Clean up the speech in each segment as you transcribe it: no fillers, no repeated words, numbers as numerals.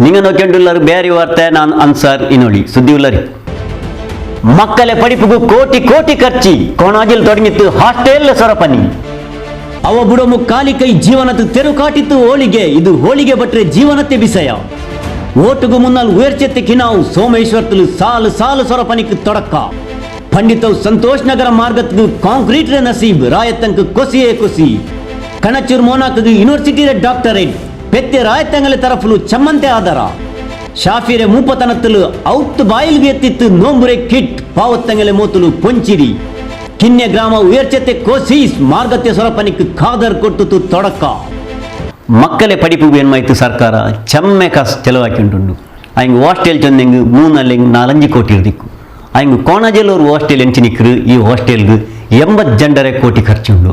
നിങ്ങൾ നോക്കിയിട്ടുള്ളവർ ಬೇರೆ ವಾರ್ತೆ ನಾನು ಅನ್ಸಾರ್ ಇನೋಳಿ ಸುದ್ದಿ ಉಳ್ಳರಿ ಮಕ್ಕಳ ಪಡಿಪುಗು ಕೋಟಿ ಕೋಟಿ ಖರ್ಚಿ ಕೊಣಾಜಿಲ್ ತೊಡಗಿತ್ತು ಹಾಸ್ಟೆಲ್ ಸೊರಪನಿ ಅವ ಬುಡಮು ಕಾಲಿ ಕೈ ಜೀವನದ ತೆರು ಕಾಟಿತ್ತು ಹೋಳಿಗೆ ಇದು ಹೋಳಿಗೆ ಬಟ್ರೆ ಜೀವನತೆ ಬಿಸಯ ಓಟುಗು ಮುನ್ನಲ್ ಉಯರ್ಚೆತ್ತಿಕ್ಕಿ ನಾವು ಸೋಮೇಶ್ವರ್ತಲು ಸಾಲು ಸಾಲು ಸೊರಪನಿಕ್ ತೊಡಕ್ಕ ಪಂಡಿತವ್ ಸಂತೋಷ್ ನಗರ ಮಾರ್ಗತ್ಗು ಕಾಂಕ್ರೀಟ್ ರೆ ನಸೀಬ್ ರಾಯತಂಕ್ ಕೊಸಿಯೇ ಕೊಸಿ ಕಣಚೂರ್ ಮೋನಾಕ್ಗು ಯೂನಿವರ್ಸಿಟಿ ರೆ ಡಾಕ್ಟರೇಟ್ పెత్తే రాయతంగల తరఫులు చమ్మంతే ఆధార షాఫీరే మూపతనత్తులు ఔత్ బాయిల్ಗೆ ಎತ್ತಿತ್ತು ನೋಂಬುರೆ ಕಿಟ್ ಪಾವತ್ತಂಗಲೆ ಮೋತುಲು ಪೊಂಚಿರಿ ಕಿನ್ಯ ಗ್ರಾಮ ಉಯರ್ಚತೆ ಕೋಸೀಸ್ ಮಾರ್ಗತ್ಯ ಸೊರಪನಿಕ್ ಖಾದರ್ ಕೊಟ್ಟುತು ತೊಡಕ ಮಕ್ಕಳೇ ಪಡಿಪು ಏನ್ಮಾಯ್ತು ಸರ್ಕಾರ ಚೆಮ್ಮೆ ಕಾಸು ಚೆಲವಾಕಿಂಟುಂಡು ಅಯ್ಯಂಗೆ ಹಾಸ್ಟೆಲ್ ಚಂದಂಗೆ 3-4 ಕೋಟಿ ಇರ್ದಿಕ್ಕು ಅಯ್ಯಂಗೆ ಕೋಣಾಜಲ್ ಅವರು ಹಾಸ್ಟೆಲ್ ಎಂಚಿನಿಕ್ರು ಈ ಹಾಸ್ಟೆಲ್ಗೆ 80 ಜಂಡರೆ ಕೋಟಿ ಖರ್ಚುಂಡು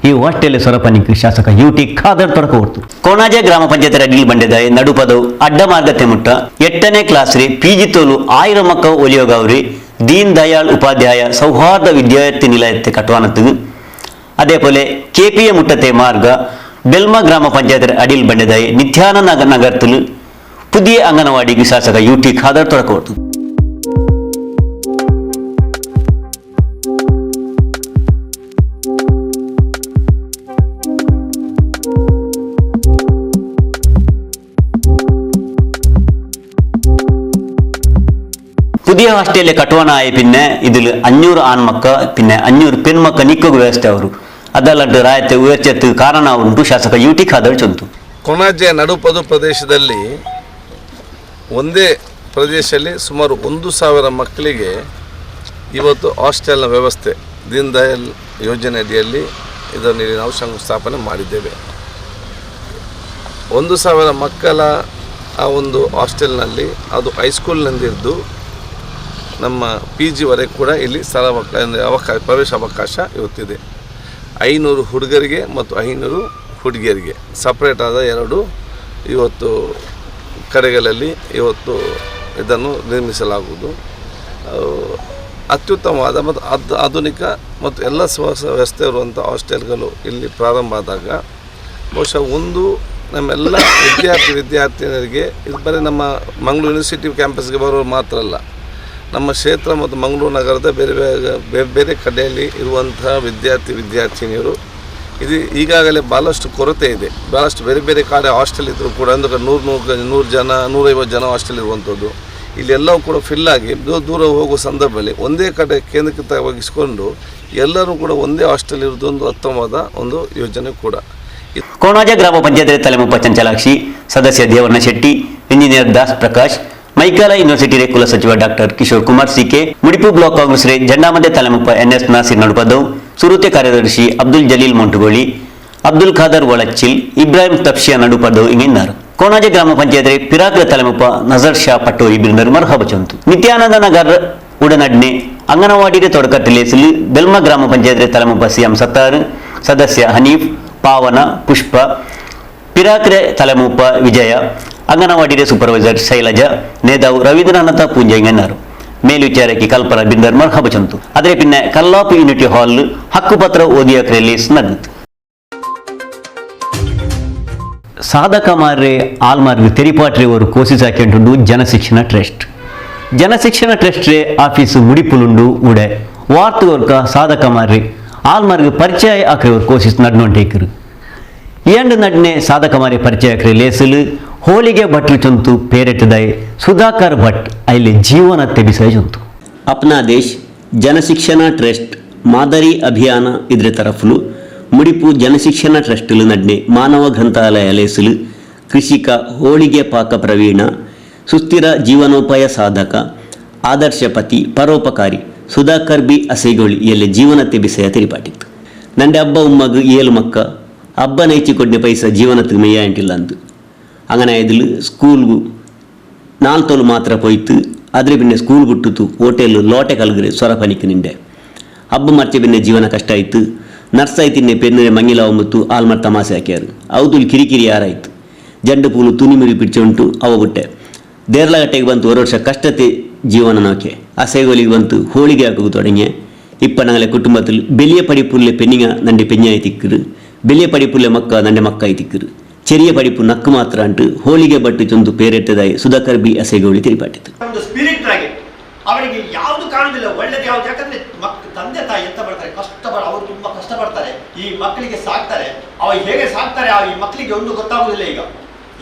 ಈ ಹಾಸ್ಟೆಲ್ ಸೊರಪನಿಕ್ ಶಾಸಕ ಯುಟಿ ಖಾದರ್ ತೊಡಕ ಹೊರತು ಕೋಣಾಜೆ ಗ್ರಾಮ ಪಂಚಾಯತ್ ಅಡಿಲ್ ಬಂಡೆದ ನಡುಪದವು ಅಡ್ಡ ಮಾರ್ಗತೆ ಮುಟ್ಟ 8ನೇ ಕ್ಲಾಸ್ ರಿ ಪಿಜಿ ತೋಲು 1000 ಮಕ್ಕ ಒಲಿಯೋಗವ್ರಿ ದೀನ್ ದಯಾಳ್ ಉಪಾಧ್ಯಾಯ ಸೌಹಾರ್ದ ವಿದ್ಯಾರ್ಥಿ ನಿಲಯത്തെ ಕಟ್ವಾನತ್ತು അതേപോലെ ಕೆಪಿಎ ಮುಟ್ಟತೆ ಮಾರ್ಗ ಬೆಲ್ಮ ಗ್ರಾಮ ಪಂಚಾಯತ್ ಅಡಿಲ್ ಬಂಡೆದ ನಿತ್ಯಾನಂದ ನಗರത്തിൽ പുതിയ ಅಂಗನವಾಡಿಗೆ ಶಾಸಕ ಯುಟಿ ಖಾದರ್ ತೊಡಕ ಹೊರತು പുതിയ ಹಾಸ್ಟೆಲ್ ಕಟ್ವಾನಾಯ പിന്നെ ഇതിൽ 500 ಆನ್ಮಕ್ಕ പിന്നെ 500 ಪೆಣ್ಮಕ್ಕ ನಿಕ್ಕುವ ವ್ಯವಸ್ಥೆ ಅವರು ಅದಲ್ಲದೆ ರಾಯತೆ ಉಯರ್ಚೆತ್ತು ಕಾರಣ ಉಂಟು ಶಾಸಕ ಯುಟಿ ಖಾದರ್ ಚಂತು ಕೊಣಾಜೆ ನಡುಪದು ಪ್ರದೇಶದಲ್ಲಿ ಒಂದೇ ಪ್ರದೇಶದಲ್ಲಿ ಸುಮಾರು 1,000 ಮಕ್ಕಳಿಗೆ ಇವತ್ತು ಹಾಸ್ಟೆಲ್ನ ವ್ಯವಸ್ಥೆ ದೀನ್ ದಯಾಳ್ ಯೋಜನೆ ಅಡಿಯಲ್ಲಿ ಇದನ್ನು ನಾವು ಶಂಕುಸ್ಥಾಪನೆ ಮಾಡಿದ್ದೇವೆ 1,000 ಮಕ್ಕಳ ಆ ಒಂದು ಹಾಸ್ಟೆಲ್ನಲ್ಲಿ ಅದು ಹೈಸ್ಕೂಲ್ನಿಂದಿದ್ದು ನಮ್ಮ ಪಿ ಜಿವರೆಗೆ ಕೂಡ ಇಲ್ಲಿ ಪ್ರವೇಶ ಅವಕಾಶ ಇವತ್ತಿದೆ 500 ಹುಡುಗರಿಗೆ ಮತ್ತು 500 ಹುಡುಗಿಯರಿಗೆ ಸಪ್ರೇಟ್ ಆದ 2 ಇವತ್ತು ಕಡೆಗಳಲ್ಲಿ ಇವತ್ತು ಇದನ್ನು ನಿರ್ಮಿಸಲಾಗುವುದು ಅತ್ಯುತ್ತಮವಾದ ಮತ್ತು ಆಧುನಿಕ ಮತ್ತು ಎಲ್ಲ ವ್ಯವಸ್ಥೆ ಇರುವಂಥ ಹಾಸ್ಟೆಲ್ಗಳು ಇಲ್ಲಿ ಪ್ರಾರಂಭ ಆದಾಗ ಬಹುಶಃ ಒಂದು ನಮ್ಮೆಲ್ಲ ವಿದ್ಯಾರ್ಥಿನಿಯರಿಗೆ ಇದು ಬರೀ ನಮ್ಮ ಮಂಗಳೂರು ಯೂನಿವರ್ಸಿಟಿ ಕ್ಯಾಂಪಸ್ಗೆ ಬರೋರು ಮಾತ್ರ ಅಲ್ಲ ನಮ್ಮ ಕ್ಷೇತ್ರ ಮತ್ತು ಮಂಗಳೂರು ನಗರದ ಬೇರೆ ಬೇರೆ ಕಡೆಯಲ್ಲಿ ಇರುವಂಥ ವಿದ್ಯಾರ್ಥಿನಿಯರು ಇದು ಈಗಾಗಲೇ ಭಾಳಷ್ಟು ಕೊರತೆ ಇದೆ ಭಾಳಷ್ಟು ಬೇರೆ ಬೇರೆ ಕಡೆ ಹಾಸ್ಟೆಲ್ ಇದ್ದರೂ ಕೂಡ ಅಂದರೆ 100 ಜನ 150 ಜನ ಹಾಸ್ಟೆಲ್ ಇರುವಂಥದ್ದು ಇಲ್ಲೆಲ್ಲವೂ ಕೂಡ ಫಿಲ್ ಆಗಿ ದೂರ ಹೋಗುವ ಸಂದರ್ಭದಲ್ಲಿ ಒಂದೇ ಕಡೆ ಕೇಂದ್ರೀಕೃತವಾಗಿಸಿಕೊಂಡು ಎಲ್ಲರೂ ಕೂಡ ಒಂದೇ ಹಾಸ್ಟೆಲ್ ಇರೋದು ಒಂದು ಉತ್ತಮವಾದ ಒಂದು ಯೋಜನೆ ಕೂಡ. ಕೋಣಾಜೆ ಗ್ರಾಮ ಪಂಚಾಯತ್ ತಲೆಮುಪ್ಪ ಚಂಚಲಾಕ್ಷಿ ಸದಸ್ಯ ದೇವಣ್ಣ ಶೆಟ್ಟಿ ಇಂಜಿನಿಯರ್ ದಾಸ್ ಪ್ರಕಾಶ್ ಮೈಕಾಲ ಯೂನಿವರ್ಸಿಟಿ ರೆ ಕುಲ ಸಚಿವ doctor Kishore Kumar CK Mudipu block Congress ರೆ ಜಂಡಾಮದೆ ತಲೆಮುಪ್ಪ ಎನ್ಎಸ್ ನಾಸಿರ್ ನಡುಪದವ್ ಸುರುತೆ ಕಾರ್ಯದರ್ಶಿ ಅಬ್ದುಲ್ ಜಲೀಲ್ ಮೊಂಟುಗೋಳಿ ಅಬ್ದುಲ್ ಖಾದರ್ ಒಳಚ್ಚಿಲ್ ಇಬ್ರಾಹಿಂ ತಫ್ಶಿಯಾ ನಡುಪದವ್ ಇಂಗಿದ್ದಾರೆ ಕೋಣಾಜೆ ಗ್ರಾಮ ಪಂಚಾಯತ್ ರೆ ಪಿರಾಕ್ರ ತಲೆಮುಪ್ಪ ನಜರ್ ಶಾ ಪಟ್ಟೋರಿ ಬಿರ್ನರ್ ಮರ್ಹಬ ಚಂತು ನಿತ್ಯಾನಂದ ನಗರ್ ಉಡನಡ್ನೆ ಅಂಗನವಾಡಿ ರೆ ತೊಡಕತ್ತಿಲೇಸಲು ಬೆಲ್ಮ ಗ್ರಾಮ ಪಂಚಾಯತ್ ರೆ ತಲೆಮುಪ್ಪ ಸಿಎಂ ಸತ್ತಾರ್ ಸದಸ್ಯ ಹನೀಫ್ ಪಾವನ ಪುಷ್ಪ ಪಿರಾಕ್ರೆ ತಲೆಮುಪ್ಪ ವಿಜಯ ಅಂಗನವಾಡಿ ಸೂಪರ್ವೈಸರ್ ಶೈಲಜಾ ನೇದಾವು ರವೀಂದ್ರನಾಥ ಪೂಂಜೆಂಗన్నారు ಮೇಲ್ವಿಚಾರಕಿ ಕಲ್ಪನಾ ಬಿಂದರ್ ಮರ್ಹಬ ಚಂತು ಆದರೆ ಪಿನ್ನ ಕಲ್ಲಾಪು ಯೂನಿಟಿ ಹಾಲ್ ಹಕ್ಕುಪತ್ರ ಓದಿಯ ರಿಲೀಸ್ ನಗತ್ ಸಾಧಕ ಮಾರ್ರೆ ಆಲ್ಮಾರ್ಗ್ ತೆರಿಪಾಟ್ರೆ ಅವರು ಕೋಸಿಸ್ ಹಾಕಿಂಟುಂಡು ಜನಶಿಕ್ಷಣ ಟ್ರಸ್ಟ್ ರೇ ಆಫೀಸ್ ಮುಡಿಪುಲುಂಡು ಉಡೆ ವಾರ್ತುವರ್ಕ ಸಾಧಕ ಮಾರ್ರೆ ಆಲ್ಮಾರ್ಗ್ ಪರಿಚಯ ಆಕ್ರೆವರು ಕೋಸಿಸ್ ನಡ್ನೊಂಟೇಕರು ಏಂಡು ನಡ್ನೆ ಸಾಧಕ ಮಾರ್ರೆ ಪರಿಚಯ ಆಕ್ರೆ ಲೇಸಲು ಹೋಳಿಗೆ ಭಟ್ರು ಚಂತು ಪೇರೆಟ್ಟದಾಯಿ ಸುಧಾಕರ್ ಭಟ್ ಅಲ್ಲಿ ಜೀವನ ತೆಬಿಸಾಯ ಚಂತು ಅಪ್ನಾ ದೇಶ್ ಜನಶಿಕ್ಷಣ ಟ್ರಸ್ಟ್ ಮಾದರಿ ಅಭಿಯಾನ ಇದ್ರ ತರಫುಲು ಮುಡಿಪು ಜನಶಿಕ್ಷಣ ಟ್ರಸ್ಟಲು ನಡ್ನೆ ಮಾನವ ಗ್ರಂಥಾಲಯ ಲೇಸಲು ಕೃಷಿಕ ಹೋಳಿಗೆ ಪಾಕ ಪ್ರವೀಣ ಸುಸ್ಥಿರ ಜೀವನೋಪಾಯ ಸಾಧಕ ಆದರ್ಶಪತಿ ಪರೋಪಕಾರಿ ಸುಧಾಕರ್ ಬಿ ಅಸೇಗೋಳಿ ಎಲ್ಲಿ ಜೀವನ ತೆಬಿಸಾಯ ತೆರಿಪಾಟಿತ್ತು ನಂಡೆ ಹಬ್ಬ ಉಮ್ಮಗ್ 7 ಮಕ್ಕ ಹಬ್ಬ ನೈಚಿಕೊಡ್ನೆ ಪೈಸ ಜೀವನಕ್ಕೆ ಮೇಯ ಅಂಟಿಲ್ಲ ಅಂದು അങ്ങനെ ഇതിൽ സ്കൂൾഗു 4 തോല് ಮಾತ್ರ പോയിട്ട് ಆದರೆ പിന്നെ ಸ್ಕೂಲ್ ಬಿಟ್ಟಿತು ಹೋಟೆಲ್ ಲೋಟೆ ಕಲ್ಗರೆ ಸೊರಪನಿಕ್ಕೆ ನಿಂಡೆ ಹಬ್ಬ ಮರ್ಚೆ ಬಿನ್ನೆ ಜೀವನ ಕಷ್ಟ ಆಯ್ತು ನರ್ಸ್ ಆಯ್ತಿನ್ನೆ ಪೆನ್ನೆ ಮಂಗಿಲಾವ ಮತ್ತು ಆಲ್ಮರ್ ತಮಾಸೆ ಹಾಕ್ಯಾರು ಅವತುಲ್ ಕಿರಿಕಿರಿ ಯಾರಾಯ್ತು ಜಂಡು ಪೂಲು ತುನಿ ಮಿರಿ ಪಿಡ್ಚೆ ಉಂಟು ಅವ ಬಿಟ್ಟೆ ದೇರ್ಲಗಟ್ಟೆಗೆ ಬಂತು 1 ವರ್ಷ ಕಷ್ಟತೆ ಜೀವನ ನೋಕೆ ಅಸೆಗೋಲಿಗೆ ಬಂತು ಹೋಳಿಗೆ ಹಾಕೋದು ತೊಡಂಗೆ ಇಪ್ಪ ನಂಗಲೆ ಕುಟುಂಬದಲ್ಲಿ ಬೆಲಿಯ ಪಡಿಪುಲ್ಲೆ ಪೆನ್ನಿಗ ನಂಡೆ ಪೆഞ്ഞായി ತಿಕ್ಕರು ಬೆಲಿಯ ಪಡಿಪುಲ್ಲೆ ಮಕ್ಕ ನಂಡೆ ಮಕ್ಕಾಯಿ ತಿಕ್ಕರು ചെറിയ പഠിപ്പ് നക്ക് ಮಾತ್ರ ಅಂಟು ಹೋಳಿಗೆ ಬಟ್ಟು ಚೊಂದು ಪೇರೆಟ್ಟದಾಯಿ ಸುಧಾಕರ್ ಬಿ ಅಸೇಗೌಳಿ ತಿರುಪಾಟಿತು. ಒಂದು ಸ್ಪಿರಿಟ್ ಆಗಿ ಅವರಿಗೆ ಯಾವುದು ಕಾಣುದಿಲ್ಲ, ಒಳ್ಳೇದು ಯಾವ್ದು. ಯಾಕಂದ್ರೆ ತಂದೆ ತಾಯಿ ಎಂತ ಮಾಡ್ತಾರೆ, ಅವರು ತುಂಬಾ ಕಷ್ಟಪಡ್ತಾರೆ, ಈ ಮಕ್ಕಳಿಗೆ ಸಾಕ್ತಾರೆ. ಅವಾಗ ಹೇಗೆ ಸಾಕ್ತಾರೆ ಈ ಮಕ್ಕಳಿಗೆ ಒಂದು ಗೊತ್ತಾಗುದಿಲ್ಲ. ಈಗ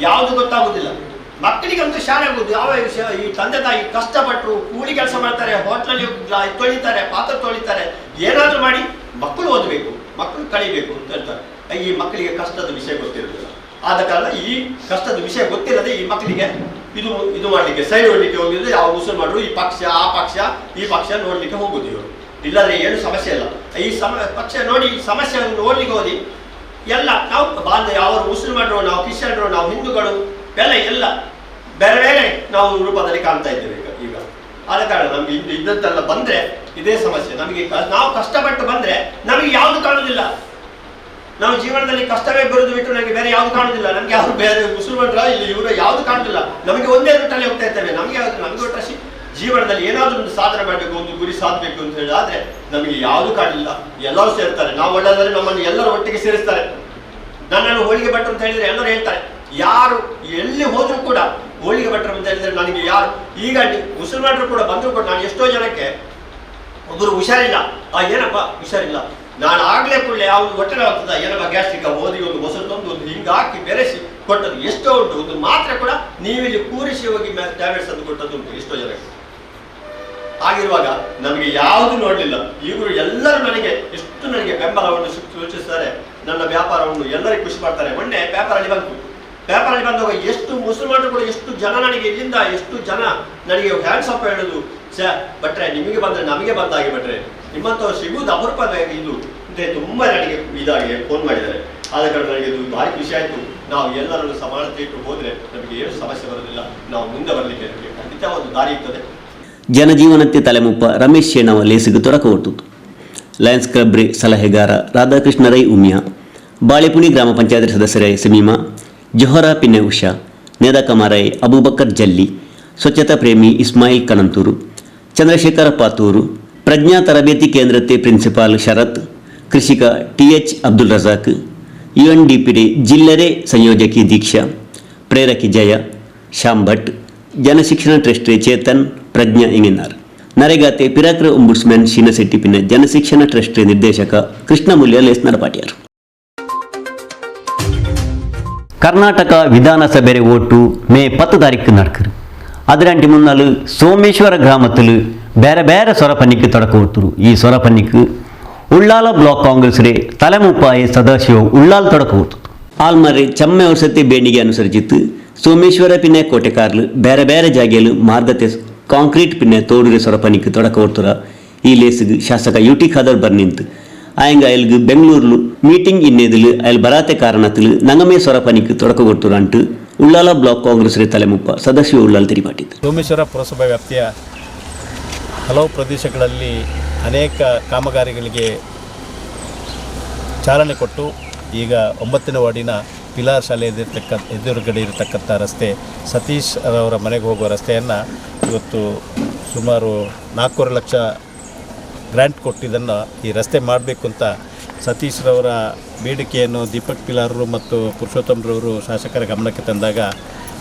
ಯಾವುದು ಗೊತ್ತಾಗುದಿಲ್ಲ ಮಕ್ಕಳಿಗಂತೂ ಶಾಲೆ ಆಗುದು. ಯಾವ ಈ ತಂದೆ ತಾಯಿ ಕಷ್ಟಪಟ್ಟರು, ಕೂಲಿ ಕೆಲಸ ಮಾಡ್ತಾರೆ, ಹೋಟ್ಲಲ್ಲಿ ತೊಳಿತಾರೆ, ಪಾತ್ರ ತೊಳಿತಾರೆ, ಏನಾದ್ರೂ ಮಾಡಿ ಮಕ್ಕಳು ಓದಬೇಕು, ಮಕ್ಕಳು ಕಲಿಬೇಕು ಅಂತ ಹೇಳ್ತಾರೆ. ಈ ಮಕ್ಕಳಿಗೆ ಕಷ್ಟದ ವಿಷಯ ಗೊತ್ತಿರೋದಿಲ್ಲ. ಆದ ಕಾರಣ ಈ ಕಷ್ಟದ ವಿಷಯ ಗೊತ್ತಿಲ್ಲದೆ ಈ ಮಕ್ಕಳಿಗೆ ಇದು ಮಾಡ್ಲಿಕ್ಕೆ ಸೈಡ್ ಹೊಡ್ಲಿಕ್ಕೆ ಹೋಗಿದ್ರೆ ಯಾವ ಮುಸಲ್ಮಾನರು ಈ ಪಕ್ಷ ಆ ಪಕ್ಷ ಈ ಪಕ್ಷ ನೋಡ್ಲಿಕ್ಕೆ ಹೋಗುದು ಇವರು. ಇಲ್ಲದ್ರೆ ಏನು ಸಮಸ್ಯೆ ಇಲ್ಲ. ಈ ಪಕ್ಷ ನೋಡಿ ಸಮಸ್ಯೆ ನೋಡ್ಲಿಕ್ಕೆ ಹೋಗಿ ಎಲ್ಲ ನಾವು ಅವರು ಮುಸಲ್ಮಾನರು, ನಾವು ಕ್ರಿಶ್ಚಿಯನ್ರು, ನಾವು ಹಿಂದೂಗಳು ಎಲ್ಲ ಬೇರೆ ಬೇರೆ ನಾವು ರೂಪದಲ್ಲಿ ಕಾಣ್ತಾ ಇದ್ದೇವೆ ಈಗ. ಆದ ಕಾರಣ ನಮ್ಗೆ ಇದ್ದಂತೆಲ್ಲ ಬಂದ್ರೆ ಇದೇ ಸಮಸ್ಯೆ. ನಮಗೆ ನಾವು ಕಷ್ಟಪಟ್ಟು ಬಂದ್ರೆ ನಮಗೆ ಯಾವುದು ಕಾಣುದಿಲ್ಲ. ನಾವು ಜೀವನದಲ್ಲಿ ಕಷ್ಟವೇ ಬರುವುದು ಬಿಟ್ಟು ನನಗೆ ಬೇರೆ ಯಾವುದು ಕಾಣುದಿಲ್ಲ. ನಮ್ಗೆ ಯಾರು ಬೇರೆ ಮುಸಲ್ಮಾನರ ಇಲ್ಲಿ ಇವರು ಯಾವುದು ಕಾಣುದಿಲ್ಲ. ನಮಗೆ ಒಂದೇ ರೂಟಲ್ಲಿ ಹೋಗ್ತಾ ಇರ್ತೇವೆ. ನಮಗೆ ಒಟ್ಟು ಜೀವನದಲ್ಲಿ ಏನಾದ್ರೂ ಒಂದು ಸಾಧನೆ ಮಾಡಬೇಕು, ಒಂದು ಗುರಿ ಸಾಧಬೇಕು ಅಂತ ಹೇಳಿ ಆದ್ರೆ ನಮಗೆ ಯಾವುದು ಕಾಣಲಿಲ್ಲ. ಎಲ್ಲರೂ ಸೇರ್ತಾರೆ, ನಾವು ಒಳ್ಳೆದಾದ್ರೆ ನಮ್ಮನ್ನು ಎಲ್ಲರೂ ಒಟ್ಟಿಗೆ ಸೇರಿಸ್ತಾರೆ. ನನ್ನನ್ನು ಹೋಳಿಗೆ ಭಟ್ರು ಅಂತ ಹೇಳಿದ್ರೆ ಎಲ್ಲರೂ ಹೇಳ್ತಾರೆ. ಯಾರು ಎಲ್ಲಿ ಹೋದ್ರೂ ಕೂಡ ಹೋಳಿಗೆ ಭಟ್ರು ಅಂತ ಹೇಳಿದ್ರೆ ನನಗೆ ಯಾರು ಈಗ ಮುಸಲ್ಮಾನರು ಕೂಡ ಬಂದ್ರು ಕೂಡ ನಾನು ಎಷ್ಟೋ ಜನಕ್ಕೆ ಒಬ್ಬರು ಹುಷಾರಿಲ್ಲ, ಏನಪ್ಪ ಹುಷಾರಿಲ್ಲ, ನಾನು ಆಗ್ಲೇ ಕೂಡಲೇ ಅವ್ನು ಹೊಟ್ಟೆ ಆಗ್ತದ, ಏನಪ್ಪ ಗ್ಯಾಸ್ಟ್ರಿಕ್ ಓದಿ ಒಂದು ಮೊಸರು ತಂದು ಒಂದು ಹಿಂಗೆ ಹಾಕಿ ಬೆರೆಸಿ ಕೊಟ್ಟದ್ದು ಎಷ್ಟೋ ಉಂಟು. ಒಂದು ಮಾತ್ರೆ ಕೂಡ ನೀವಿಲ್ಲಿ ಕೂರಿಸಿ ಹೋಗಿ ಟ್ಯಾಬ್ಲೆಟ್ಸ್ ಅಂತ ಕೊಟ್ಟದ್ದು ಉಂಟು ಎಷ್ಟೋ ಜನಕ್ಕೆ. ಆಗಿರುವಾಗ ನಮಗೆ ಯಾವುದು ನೋಡಲಿಲ್ಲ. ಇವರು ಎಲ್ಲರೂ ನನಗೆ ಬೆಂಬಲವನ್ನು ಸೂಚಿಸ್ತಾರೆ. ನನ್ನ ವ್ಯಾಪಾರವನ್ನು ಎಲ್ಲರಿಗೂ ಖುಷಿ ಮಾಡ್ತಾರೆ. ಮೊನ್ನೆ ಪೇಪರಲ್ಲಿ ಬಂದಾಗ ಎಷ್ಟು ಮುಸಲ್ಮಾನರು ಕೂಡ ಎಷ್ಟು ಜನ ನನಗೆ ಇಲ್ಲಿಂದ ಎಷ್ಟು ಜನ ನನಗೆ ಹ್ಯಾಂಡ್ಸ್ ಅಪ್ ಹೇಳೋದು, ಭಟ್ರೆ ನಿಮಗೆ ಬಂದ್ರೆ ನಮಗೆ ಬಂದಾಗಿ ಭಟ್ರೆ ನಿಮ್ಮಂಥವ್ರು ಸಿಗುವುದು ಅಪರೂಪದ ಇದು ಅಂತ ತುಂಬಾ ನನಗೆ ಇದಾಗಿ ಫೋನ್ ಮಾಡಿದ್ದಾರೆ. ಆದ ಕಾರಣ ನನಗೆ ಇದು ಭಾರಿ ಖುಷಿ ಆಯ್ತು. ನಾವು ಎಲ್ಲರನ್ನು ಸಮಾನತೆ ಇಟ್ಟು ಹೋದ್ರೆ ನಮಗೆ ಏನು ಸಮಸ್ಯೆ ಬರೋದಿಲ್ಲ. ನಾವು ಮುಂದೆ ಬರಲಿಕ್ಕೆ ನಮಗೆ ಖಂಡಿತ ಒಂದು ದಾರಿ ಇರ್ತದೆ. ಜನಜೀವನಕ್ಕೆ ತಲೆಮುಪ್ಪ ರಮೇಶ್ ಶೇಣವ ಲೇಸಿಗೆ ತೊಡಕ ಹೊರಟಿತು. ಲಯನ್ಸ್ ಕ್ಲಬ್ ರೇ ಸಲಹೆಗಾರ ರಾಧಾಕೃಷ್ಣ ರೈ ಉಮಿಯಾ, ಬಾಳೆಪುಣಿ ಗ್ರಾಮ ಪಂಚಾಯತ್ ಸದಸ್ಯರೈ ಸಮೀಮಾ, ಜೊಹರಾ ಪಿನ್ನೆ ಉಷಾ, ನೇದಾಕಮಾರೈ ಅಬೂಬಕರ್ ಜಲ್ಲಿ, ಸ್ವಚ್ಛತಾ ಪ್ರೇಮಿ ಇಸ್ಮಾಯಿಲ್ ಕನಂತೂರು, ಚಂದ್ರಶೇಖರ ಪಾತೂರು, ಪ್ರಜ್ಞಾ ತರಬೇತಿ ಕೇಂದ್ರತೆ ಪ್ರಿನ್ಸಿಪಾಲ್ ಶರತ್, ಕೃಷಿಕ ಟಿ.ಎಚ್. ಅಬ್ದುಲ್ ರಜಾಕ್, UNDP ಜಿಲ್ಲರೆ ಸಂಯೋಜಕಿ ದೀಕ್ಷಾ, ಪ್ರೇರಕಿ ಜಯ, ಶ್ಯಾಮ್ ಭಟ್, ಜನಶಿಕ್ಷಣ ಟ್ರಸ್ಟ್ ಚೇತನ್, ಪ್ರಜ್ಞಾ ಇಂಗಿನಾರ್, ನರೇಗಾತೆ ಪಿರಾಕ್ರ ಒಂಬುಡ್ಸ್ಮನ್ ಶೀನಶೆಟ್ಟಿ ಪಿನ್ನ ಜನಶಿಕ್ಷಣ ಟ್ರಸ್ಟ್ ನಿರ್ದೇಶಕ ಕೃಷ್ಣಮೂಲ್ಯ ಲೇಸ್ನರ ಪಾಟ್ಯಾರು. ಕರ್ನಾಟಕ ವಿಧಾನಸಭೆ ಓಟು ಮೇ 10 ತಾರೀಕು നടക്കರು. അതിരണ്ടി മുന്നാല് സോമേശ്വര ഗ്രാമത്തിൽ ಬೇರೆ ಬೇರೆ ಸೊರಪನ್ನಿಕ್ಕೆ ತೊಡಕ ಹೊರ್ತರು. ಈ ಸೊರಪನ್ನಿಕ್ಕೆ ಉಳ್ಳಾಲ ಬ್ಲಾಕ್ ಕಾಂಗ್ರೆಸ್ ತಲೆಮುಪ್ಪಾಯಿ ಸದಾಶಿವ ಉಳ್ಳಾಲ್ ತೊಡಕ ಹೊತ್ತು ಆಲ್ಮರೆ ಚಮ್ಮೆ ವರ್ಷತೆ ಬೇಣಿಗೆ ಅನುಸರಿಸಿತ್ತು. ಸೋಮೇಶ್ವರ ಪಿನ್ನೆ ಕೋಟೆಕಾರ್ಲು ಬೇರೆ ಬೇರೆ ಜಾಗೆಯಲ್ಲಿ ಮಾರ್ಗತೆ ಕಾಂಕ್ರೀಟ್ ಪಿನ್ನೆ ತೋಡುರೆ ಸೊರಪನ್ನಿಕ್ಕೆ ತೊಡಕ ಹೊರ್ತುರ. ಈ ಲೇಸಿಗೆ ಶಾಸಕ UT ಖಾದರ್ ಬರ್ನಿಂತು ಆಯಂಗ ಅಯಲ್ಗೆ ಬೆಂಗಳೂರು ಮೀಟಿಂಗ್ ಇನ್ನೇದಿಲು ಅಯಲ್ ಬರಾತೆ ಕಾರಣത്തിൽ ನಂಗಮೇ ಸೊರಪನ್ನಿಕ್ಕೆ ತೊಡಕ ಹೊರ್ತುರ ಅಂಟು ಉಳ್ಳಾಲ ಬ್ಲಾಕ್ ಕಾಂಗ್ರೆಸ್ ತಲೆಮುಪ್ಪ ಸದಾಶಿವ ಉಳ್ಳಾಲ್ ತಿರಿಪಾಟಿತ್ತು. ಸೋಮೇಶ್ವರ ಪುರಸಭಾ ವ್ಯಾಪ್ತಿಯ ಹಲವು ಪ್ರದೇಶಗಳಲ್ಲಿ ಅನೇಕ ಕಾಮಗಾರಿಗಳಿಗೆ ಚಾಲನೆ ಕೊಟ್ಟು ಈಗ 9ನೇ ವಾರ್ಡಿನ ಪಿಲಾರ್ ಶಾಲೆ ಎದುರುಗಡೆ ಇರತಕ್ಕಂಥ ರಸ್ತೆ ಸತೀಶ್ ಅವರ ಮನೆಗೆ ಹೋಗುವ ರಸ್ತೆಯನ್ನು ಇವತ್ತು ಸುಮಾರು 4.5 ಲಕ್ಷ ಗ್ರ್ಯಾಂಟ್ ಕೊಟ್ಟಿದ್ದನ್ನು ಈ ರಸ್ತೆ ಮಾಡಬೇಕು ಅಂತ ಸತೀಶ್ರವರ ಬೇಡಿಕೆಯನ್ನು ದೀಪಕ್ ಪಿಲಾರರು ಮತ್ತು ಪುರುಷೋತ್ತಮರವರು ಶಾಸಕರ ಗಮನಕ್ಕೆ ತಂದಾಗ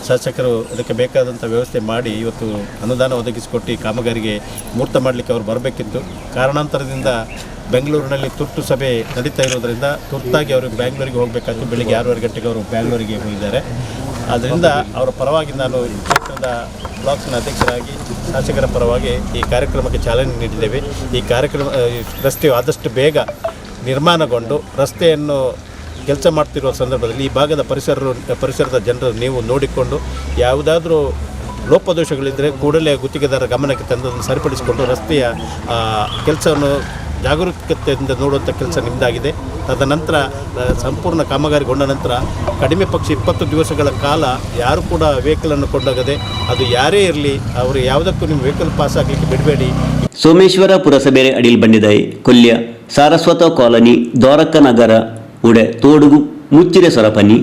ಶಾಸಕರು ಅದಕ್ಕೆ ಬೇಕಾದಂಥ ವ್ಯವಸ್ಥೆ ಮಾಡಿ ಇವತ್ತು ಅನುದಾನ ಒದಗಿಸಿಕೊಟ್ಟು ಕಾಮಗಾರಿಗೆ ಮುಹೂರ್ತ ಮಾಡಲಿಕ್ಕೆ ಅವರು ಬರಬೇಕಿತ್ತು. ಕಾರಣಾಂತರದಿಂದ ಬೆಂಗಳೂರಿನಲ್ಲಿ ತುರ್ತು ಸಭೆ ನಡೀತಾ ಇರೋದರಿಂದ ತುರ್ತಾಗಿ ಅವರು ಬೆಂಗಳೂರಿಗೆ ಹೋಗಬೇಕಾಯ್ತು. ಬೆಳಿಗ್ಗೆ 6:30 ಗಂಟೆಗೆ ಅವರು ಬೆಂಗಳೂರಿಗೆ ಹೋಗಿದ್ದಾರೆ. ಆದ್ದರಿಂದ ಅವರ ಪರವಾಗಿ ನಾನು ಕ್ಷೇತ್ರದ ಬ್ಲಾಕ್ನ ಅಧ್ಯಕ್ಷರಾಗಿ ಶಾಸಕರ ಪರವಾಗಿ ಈ ಕಾರ್ಯಕ್ರಮಕ್ಕೆ ಚಾಲನೆ ನೀಡಿದ್ದೇವೆ. ಈ ಕಾರ್ಯಕ್ರಮ ರಸ್ತೆಯು ಆದಷ್ಟು ಬೇಗ ನಿರ್ಮಾಣಗೊಂಡು ರಸ್ತೆಯನ್ನು ಕೆಲಸ ಮಾಡ್ತಿರುವ ಸಂದರ್ಭದಲ್ಲಿ ಈ ಭಾಗದ ಪರಿಸರದ ಜನರು ನೀವು ನೋಡಿಕೊಂಡು ಯಾವುದಾದ್ರೂ ಲೋಪದೋಷಗಳಿದ್ದರೆ ಕೂಡಲೇ ಗುತ್ತಿಗೆದಾರರ ಗಮನಕ್ಕೆ ತಂದನ್ನು ಸರಿಪಡಿಸಿಕೊಂಡು ರಸ್ತೆಯ ಕೆಲಸವನ್ನು ಜಾಗರೂಕತೆಯಿಂದ ನೋಡುವಂಥ ಕೆಲಸ ನಿಮ್ಮದಾಗಿದೆ. ತದನಂತರ ಸಂಪೂರ್ಣ ಕಾಮಗಾರಿಗೊಂಡ ನಂತರ ಕಡಿಮೆ ಪಕ್ಷ 20 ದಿವಸಗಳ ಕಾಲ ಯಾರು ಕೂಡ ವೆಹಿಕಲನ್ನು ಕೊಂಡೋಗದೆ, ಅದು ಯಾರೇ ಇರಲಿ ಅವರು ಯಾವುದಕ್ಕೂ ನಿಮ್ಮ ವೆಹಿಕಲ್ ಪಾಸ್ ಆಗಲಿಕ್ಕೆ ಬಿಡಬೇಡಿ. ಸೋಮೇಶ್ವರ ಪುರಸಭೆ ಅಡಿಲ್ ಬಂದಿದ್ದಾಯಿ ಕೊಲ್ಯ ಸಾರಸ್ವತ ಕಾಲನಿ ದ್ವಾರಕ ನಗರ ಉಡೆ ತೋಡುಗು ಮುಚ್ಚಿರೆ ಸೊರಪನಿ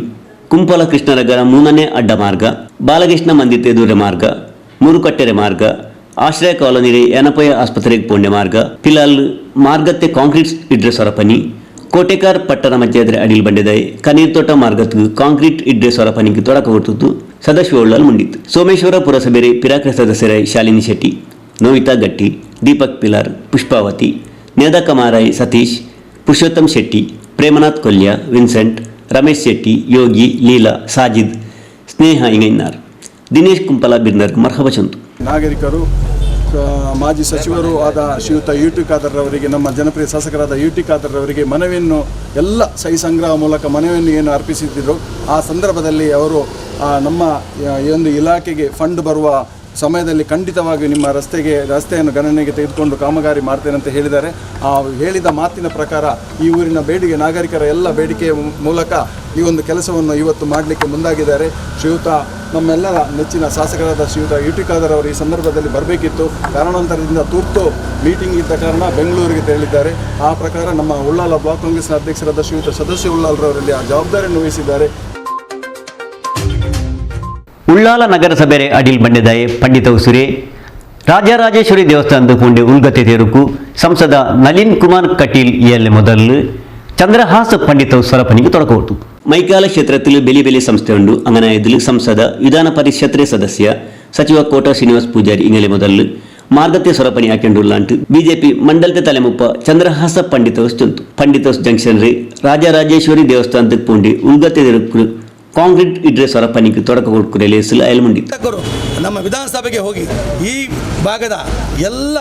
ಕುಂಪಲ ಕೃಷ್ಣನಗರ 3ನೇ ಅಡ್ಡ ಮಾರ್ಗ ಬಾಲಕೃಷ್ಣ ಮಂದಿತೆ ದೂರ ಮಾರ್ಗ ಮುರುಕಟ್ಟೆರೆ ಮಾರ್ಗ ಆಶ್ರಯ ಕಾಲೋನಿ ಯನಪಯ ಆಸ್ಪತ್ರೆಗೆ ಪೋಂಡೆ ಮಾರ್ಗ ಪಿಲಾಲ್ ಮಾರ್ಗತ್ತೆ ಕಾಂಕ್ರೀಟ್ ಇಡ್ರೆ ಸೊರಪನಿ ಕೋಟೆಕಾರ್ ಪಟ್ಟಣ ಮಧ್ಯದ್ರೆ ಅಡಿಲ್ ಬಂಡೆದಾಯಿ ಕನೀರ್ತೋಟ ಮಾರ್ಗತ್ಗೂ ಕಾಂಕ್ರೀಟ್ ಇಡ್ರೆ ಸ್ವರ ಪನಿಗೆ ತೊಡಕ ಹೊರತು ಸದಸ್ಯ ಒಳ್ಳಲು ಮುಂಡಿತ್ತು. ಸೋಮೇಶ್ವರ ಪುರಸಭೆ ಪಿರಾಕ್ರ ಸದಸ್ಯರಾಯಿ ಶಾಲಿನಿ ಶೆಟ್ಟಿ, ನೋವಿತಾ ಗಟ್ಟಿ, ದೀಪಕ್ ಪಿಲಾರ್, ಪುಷ್ಪಾವತಿ, ನೇದಕ ಮಾರಾಯಿ ಸತೀಶ್, ಪುರುಷೋತ್ತಮ್ ಶೆಟ್ಟಿ, ಪ್ರೇಮನಾಥ್ ಕೊಲ್ಯ, ವಿನ್ಸೆಂಟ್, ರಮೇಶ್ ಶೆಟ್ಟಿ, ಯೋಗಿ, ಲೀಲಾ, ಸಾಜಿದ್, ಸ್ನೇಹ ಇಂಗೈನಾರ್, ದಿನೇಶ್ ಕುಂಪಲ ಬಿರ್ನರ್ ಮರ್ಹಬ ಚಂತು. ನಾಗರಿಕರು, ಮಾಜಿ ಸಚಿವರು ಆದ ಶ್ರೀಯುತ ಯು ಟಿ ಖಾದರ್ ಅವರಿಗೆ, ನಮ್ಮ ಜನಪ್ರಿಯ ಶಾಸಕರಾದ ಯು ಟಿ ಖಾದರ್ ಅವರಿಗೆ ಮನವಿಯನ್ನು ಎಲ್ಲ ಸಹಿ ಸಂಗ್ರಹ ಮೂಲಕ ಮನವಿಯನ್ನು ಏನು ಅರ್ಪಿಸಿದ್ದರು, ಆ ಸಂದರ್ಭದಲ್ಲಿ ಅವರು ನಮ್ಮ ಈ ಒಂದು ಇಲಾಖೆಗೆ ಫಂಡ್ ಬರುವ ಸಮಯದಲ್ಲಿ ಖಂಡಿತವಾಗಿ ನಿಮ್ಮ ರಸ್ತೆಯನ್ನು ಗಣನೆಗೆ ತೆಗೆದುಕೊಂಡು ಕಾಮಗಾರಿ ಮಾಡ್ತೇನೆ ಅಂತ ಹೇಳಿದ್ದಾರೆ. ಆ ಹೇಳಿದ ಮಾತಿನ ಪ್ರಕಾರ ಈ ಊರಿನ ಬೇಡಿಕೆ, ನಾಗರಿಕರ ಎಲ್ಲ ಬೇಡಿಕೆಯ ಮೂಲಕ ಈ ಒಂದು ಕೆಲಸವನ್ನು ಇವತ್ತು ಮಾಡಲಿಕ್ಕೆ ಮುಂದಾಗಿದ್ದಾರೆ. ಶ್ರೀಯುತ ನಮ್ಮೆಲ್ಲರ ನೆಚ್ಚಿನ ಶಾಸಕರಾದ ಶ್ರೀಯುತ ಯು ಟಿ ಖಾದರ್ ಅವರು ಈ ಸಂದರ್ಭದಲ್ಲಿ ಬರಬೇಕಿತ್ತು. ಕಾರಣಾಂತರದಿಂದ ತುರ್ತು ಮೀಟಿಂಗ್ ಇದ್ದ ಕಾರಣ ಬೆಂಗಳೂರಿಗೆ ತೆರಳಿದ್ದಾರೆ. ಆ ಪ್ರಕಾರ ನಮ್ಮ ಉಳ್ಳಾಲ ಬ್ಲಾಕ್ ಕಾಂಗ್ರೆಸ್ನ ಅಧ್ಯಕ್ಷರಾದ ಶ್ರೀಯುತ ಸದಸ್ಯ ಉಳ್ಳಾಲರವರಲ್ಲಿ ಆ ಜವಾಬ್ದಾರಿಯನ್ನು ವಹಿಸಿದ್ದಾರೆ. ಉಳ್ಳಾಲ ನಗರಸಭೆ ಅಡಿಲ್ ಬಂಡೆದಾಯಿ ಪಂಡಿತ ಉಸುರೆ ರಾಜರಾಜೇಶ್ವರಿ ದೇವಸ್ಥಾನದ ಪುಂಡೆ ಉಲ್ಗತೆ ತೇರುಕು ಸಂಸದ ನಳಿನ್ ಕುಮಾರ್ ಕಟೀಲ್ ಇಯಲ್ಲೆ ಮೊದಲು ಚಂದ್ರಹಾಸ ಪಂಡಿತ ಸ್ವರಪನಿಗೆ ತೊಡಕೊಟ್ಟು ಮೈಕಾಲ ಕ್ಷೇತ್ರದಲ್ಲಿ ಬೆಲೆ ಸಂಸ್ಥೆ ಉಂಡು ಅಂಗನಾಯದಲ್ಲಿ ಸಂಸದ ವಿಧಾನ ಪರಿಷತ್ ಸದಸ್ಯ ಸಚಿವ ಕೋಟ ಶ್ರೀನಿವಾಸ್ ಪೂಜಾರಿ ಇಂಗಲೆ ಮೊದಲು ಮಾರ್ಗತೆ ಸ್ವರಪನಿ ಹಾಕೊಂಡುಲ್ಲಾಂಟು ಬಿಜೆಪಿ ಮಂಡಲತೆ ತಲೆಮುಪ್ಪ ಚಂದ್ರಹಾಸ ಪಂಡಿತೋಸ್ ಚಂತು ಪಂಡಿತೋಸ್ ಜಂಕ್ಷನ್ ರೇ ರಾಜರಾಜೇಶ್ವರಿ ದೇವಸ್ಥಾನದ ಪುಂಡೆ ಉಲ್ಗತೆ ತೆರುಕು ಕಾಂಕ್ರೀಟ್ ಇಡ್ರೆ ಸ್ವರಪನಿಗೆ ತೊಡಕ ಕೊಡುಕುರೆಲೆ ಅಯಲ್ಮುಂಡಿತ್ತು. ನಮ್ಮ ವಿಧಾನಸಭೆಗೆ ಹೋಗಿ ಈ ಭಾಗದ ಎಲ್ಲ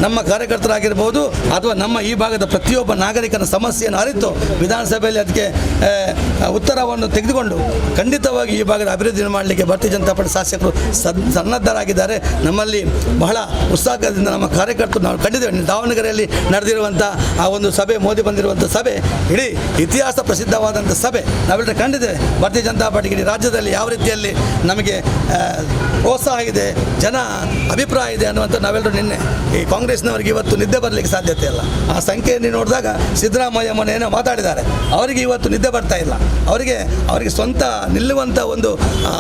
ನಮ್ಮ ಕಾರ್ಯಕರ್ತರಾಗಿರ್ಬೋದು ಅಥವಾ ನಮ್ಮ ಈ ಭಾಗದ ಪ್ರತಿಯೊಬ್ಬ ನಾಗರಿಕನ ಸಮಸ್ಯೆಯನ್ನು ಅರಿತು ವಿಧಾನಸಭೆಯಲ್ಲಿ ಅದಕ್ಕೆ ಉತ್ತರವನ್ನು ತೆಗೆದುಕೊಂಡು ಖಂಡಿತವಾಗಿ ಈ ಭಾಗದ ಅಭಿವೃದ್ಧಿ ಮಾಡಲಿಕ್ಕೆ ಭಾರತೀಯ ಜನತಾ ಪಾರ್ಟಿ ಶಾಸಕರು ಸನ್ನದ್ಧರಾಗಿದ್ದಾರೆ. ನಮ್ಮಲ್ಲಿ ಬಹಳ ಉತ್ಸಾಹದಿಂದ ನಮ್ಮ ಕಾರ್ಯಕರ್ತರು ನಾವು ಕಂಡಿದ್ದೇವೆ. ದಾವಣಗೆರೆಯಲ್ಲಿ ನಡೆದಿರುವಂಥ ಆ ಒಂದು ಸಭೆ, ಮೋದಿ ಬಂದಿರುವಂಥ ಸಭೆ ಇಡೀ ಇತಿಹಾಸ ಪ್ರಸಿದ್ಧವಾದಂಥ ಸಭೆ ನಾವೆಲ್ಲರೂ ಕಂಡಿದ್ದೇವೆ. ಭಾರತೀಯ ಜನತಾ ಪಾರ್ಟಿಗೆ ಇಡೀ ರಾಜ್ಯದಲ್ಲಿ ಯಾವ ರೀತಿಯಲ್ಲಿ ನಮಗೆ ಪ್ರೋತ್ಸಾಹ ಇದೆ, ಜನ ಅಭಿಪ್ರಾಯ ಇದೆ ಅನ್ನುವಂಥ ನಾವೆಲ್ಲರೂ ನಿನ್ನೆ ಈ ಕಾಂಗ್ರೆಸ್ನವರಿಗೆ ಇವತ್ತು ನಿದ್ದೆ ಬರಲಿಕ್ಕೆ ಸಾಧ್ಯತೆ ಇಲ್ಲ. ಆ ಸಂಖ್ಯೆಯನ್ನು ನೋಡಿದಾಗ ಸಿದ್ದರಾಮಯ್ಯ ಮೊನ್ನೆ ಏನೋ ಮಾತಾಡಿದ್ದಾರೆ, ಅವರಿಗೆ ಇವತ್ತು ನಿದ್ದೆ ಬರ್ತಾ ಇಲ್ಲ. ಅವರಿಗೆ ಸ್ವಂತ ನಿಲ್ಲುವಂಥ ಒಂದು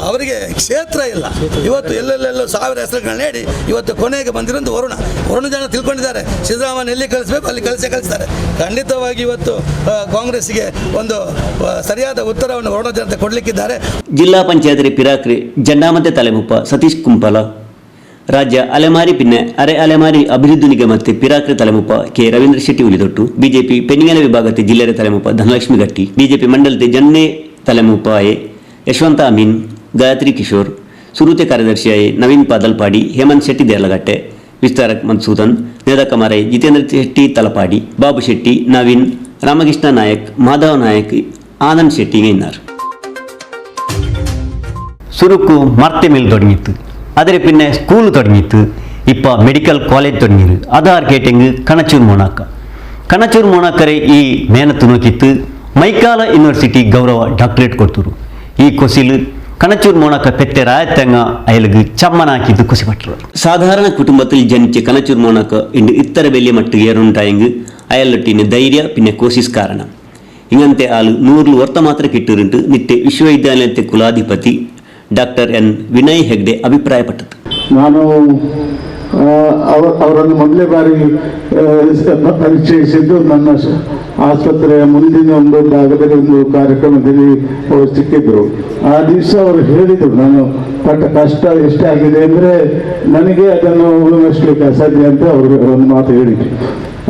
ಅವರಿಗೆ ಕ್ಷೇತ್ರ ಇಲ್ಲ. ಇವತ್ತು ಎಲ್ಲೆಲ್ಲೆಲ್ಲೋ ಸಾವಿರ ಹೆಸರುಗಳನ್ನ ಹೇಳಿ ಇವತ್ತು ಕೊನೆಗೆ ಬಂದಿರೋದು ವರುಣ ಜನ ತಿಳ್ಕೊಂಡಿದ್ದಾರೆ ಸಿದ್ದರಾಮಯ್ಯ ಎಲ್ಲಿ ಕಳಿಸ್ಬೇಕು ಅಲ್ಲಿ ಕಳಿಸ್ತಾರೆ. ಖಂಡಿತವಾಗಿ ಇವತ್ತು ಕಾಂಗ್ರೆಸ್ಗೆ ಒಂದು ಸರಿಯಾದ ಉತ್ತರವನ್ನು ವರುಣ ಜನತೆ ಕೊಡಲಿಕ್ಕಿದ್ದಾರೆ. ಜಿಲ್ಲಾ ಪಂಚಾಯತ್ ಪಿರಾಕ್ರೆ ಜಂಡಾಮತೆ ತಲೆಮುಪ್ಪ ಸತೀಶ್ ಕುಂಪಲ, ರಾಜ್ಯ ಅಲೆಮಾರಿ ಪಿನ್ನೆ ಅರೆ ಅಲೆಮಾರಿ ಅಭಿವೃದ್ಧಿ ನಿಗಮ ಪಿರಾಕ್ರೆ ತಲೆಮುಪ್ಪ ಕೆ ರವೀಂದ್ರ ಶೆಟ್ಟಿ ಉಲಿದೊಟ್ಟು, ಬಿಜೆಪಿ ಪೆಣ್ಣಿಗೆನ ವಿಭಾಗತೆ ಜಿಲ್ಲೆಯ ತಲೆಮುಪ್ಪ ಧನಲಕ್ಷ್ಮಿ ಗಟ್ಟಿ, ಬಿಜೆಪಿ ಮಂಡಲತೆ ಜನ್ನೆ ತಲೆಮುಪ್ಪ ಯಶವಂತ ಅಮೀನ್, ಗಾಯತ್ರಿ ಕಿಶೋರ್, ಸುರುತೆ ಕಾರ್ಯದರ್ಶಿಯಾಯಿ ನವೀನ್ ಪಾದಲ್ಪಾಡಿ, ಹೇಮಂತ್ ಶೆಟ್ಟಿ ದೇರ್ಲಗಟ್ಟೆ, ವಿಸ್ತಾರಕ್ ಮನ್ಸೂದನ್, ನೇದಕ ಮಾರಾಯಿ ಜಿತೇಂದ್ರ ಶೆಟ್ಟಿ ತಲಪಾಡಿ, ಬಾಬು ಶೆಟ್ಟಿ, ನವೀನ್, ರಾಮಕೃಷ್ಣ ನಾಯಕ್, ಮಾಧವ ನಾಯಕ್, ಆನಂದ್ ಶೆಟ್ಟಿ ಇన్నారు. ಸುರುಕು ಮರ್ತೆ ಮೇಲೆ ತೊಡಗಿತ್ತು, ಅದರ ಪಿನ್ನೆ ಸ್ಕೂಲ್ ತೊಡಗಿತ್ತು, ಇಪ್ಪ ಮೆಡಿಕಲ್ ಕಾಲೇಜ್ ತೊಡಗಿರು. ಅದಾರ್ ಕೇಟೆಂಗ್ ಕಣಚೂರು ಮೊಣಾಕರೆ ಈ ಮೇನತ್ತು ನೋಕಿತ್ತು ಮೈಕಾಲ ಯೂನಿವರ್ಸಿಟಿ ಗೌರವ ಡಾಕ್ಟರೇಟ್ ಕೊಡ್ತರು. ಈ ಕೊಸಿಲು ಕಣಚೂರು ಮೊಣಾಕ ಪೆತ್ತೆ ರಾಯತ್ತಂಗ ಅಯಲ್ಗೆ ಚಮ್ಮನ ಹಾಕಿದ್ದು ಖುಷಿಪಟ್ಟರು. ಸಾಧಾರಣ ಕುಟುಂಬದಲ್ಲಿ ಜನಿಚೆ ಕಣಚೂರು ಮೊಣಾಕ ಇಂದು ಇತ್ತರ ಬೆಲೆ ಮಟ್ಟಿಗೆ ಏರುಂಟಾಯಂಗ್ ಅಯಲ್ಲೊಟ್ಟಿನ ಧೈರ್ಯ ಪಿನ್ನೆ ಕೋಸಿಸ್ ಕಾರಣ. ಇಂಗಂತೆ ಆಳು 100 ವರ್ಷ ಮಾತ್ರ ಕಿಟ್ಟುರುಂಟು ನಿತ್ಯ ವಿಶ್ವವಿದ್ಯಾಲಯದ ಕುಲಾಧಿಪತಿ ಡಾಕ್ಟರ್ ಎನ್ ವಿನಯ್ ಹೆಗ್ಡೆ ಅಭಿಪ್ರಾಯಪಟ್ಟದ್ದು. ನಾನು ಅವರನ್ನು ಮೊದಲೇ ಬಾರಿ ಪರಿಚಯಿಸಿದ್ದು ನನ್ನ ಆಸ್ಪತ್ರೆಯ ಮುಂದಿನ ಒಂದು ಭಾಗದಲ್ಲಿ ಒಂದು ಕಾರ್ಯಕ್ರಮದಲ್ಲಿ ಅವರು ಸಿಕ್ಕಿದ್ರು. ಆ ದಿವಸ ಅವರು ಹೇಳಿದರು, ನಾನು ಪಟ್ಟ ಕಷ್ಟ ಎಷ್ಟಾಗಿದೆ ಅಂದರೆ ನನಗೆ ಅದನ್ನು ಉಳಿಸ್ಲಿಕ್ಕೆ ಅಸಾಧ್ಯ ಅಂತ ಅವರು ಒಂದು ಮಾತು ಹೇಳಿದ್ರು.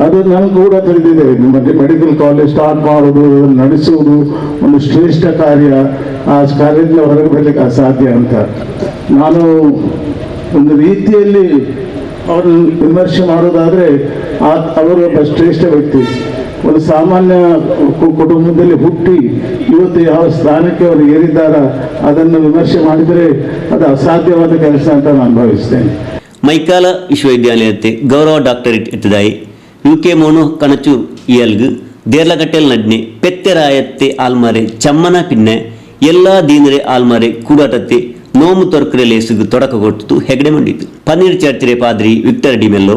ಅದು ನನಗೆ ಕೂಡ ತಿಳಿದಿದೆ. ಮೆಡಿಕಲ್ ಕಾಲೇಜ್ ಸ್ಟಾರ್ಟ್ ಮಾಡೋದು, ನಡೆಸುವುದು ಒಂದು ಶ್ರೇಷ್ಠ ಕಾರ್ಯ. ಆ ಕಾರ್ಯದಿಂದ ಹೊರಗೆ ಬರಲಿಕ್ಕೆ ಅಸಾಧ್ಯ ಅಂತ ನಾನು ಒಂದು ರೀತಿಯಲ್ಲಿ ಅವರನ್ನು ವಿಮರ್ಶೆ ಮಾಡೋದಾದರೆ ಅವರು ಒಬ್ಬ ಶ್ರೇಷ್ಠ ವ್ಯಕ್ತಿ. ಒಂದು ಸಾಮಾನ್ಯ ಕುಟುಂಬದಲ್ಲಿ ಹುಟ್ಟಿ ಇವತ್ತು ಯಾವ ಸ್ಥಾನಕ್ಕೆ ಅವರು ಏರಿದ್ದಾರ ಅದನ್ನು ವಿಮರ್ಶೆ ಮಾಡಿದರೆ ಅದು ಅಸಾಧ್ಯವಾದ ಕೆಲಸ ಅಂತ ನಾನು ಭಾವಿಸ್ತೇನೆ. ಮೈಕಾಲ ವಿಶ್ವವಿದ್ಯಾಲಯತೆ ಗೌರವ ಡಾಕ್ಟರೇಟ್ ಎತ್ತದಾಯಿ ಯುಕೆ ಮೋನು ಕಣಚೂರು ಇಯಲ್ಗು ದೇರ್ಲಗಟ್ಟೆಲ್ ನಡ್ನೆ ಪೆತ್ತೆರಾಯತ್ತೆ ಆಲ್ಮರೆ ಚಮ್ಮನ ಪಿನ್ನೆ ಎಲ್ಲ ದೀನರೆ ಆಲ್ಮರೆ ಕೂಡಾಟತ್ತೆ ನೋಮು ತೊರ್ಕರೆ ಲೇಸುಗು ತೊಡಕ ಕೊಟ್ಟು ಹೆಗಡೆ ಮಂಡಿತು. ಪನ್ನೀರ್ ಚರ್ಚಿರೆ ಪಾದ್ರಿ ವಿಕ್ಟರ್ ಡಿಮೆಲ್ಲೋ,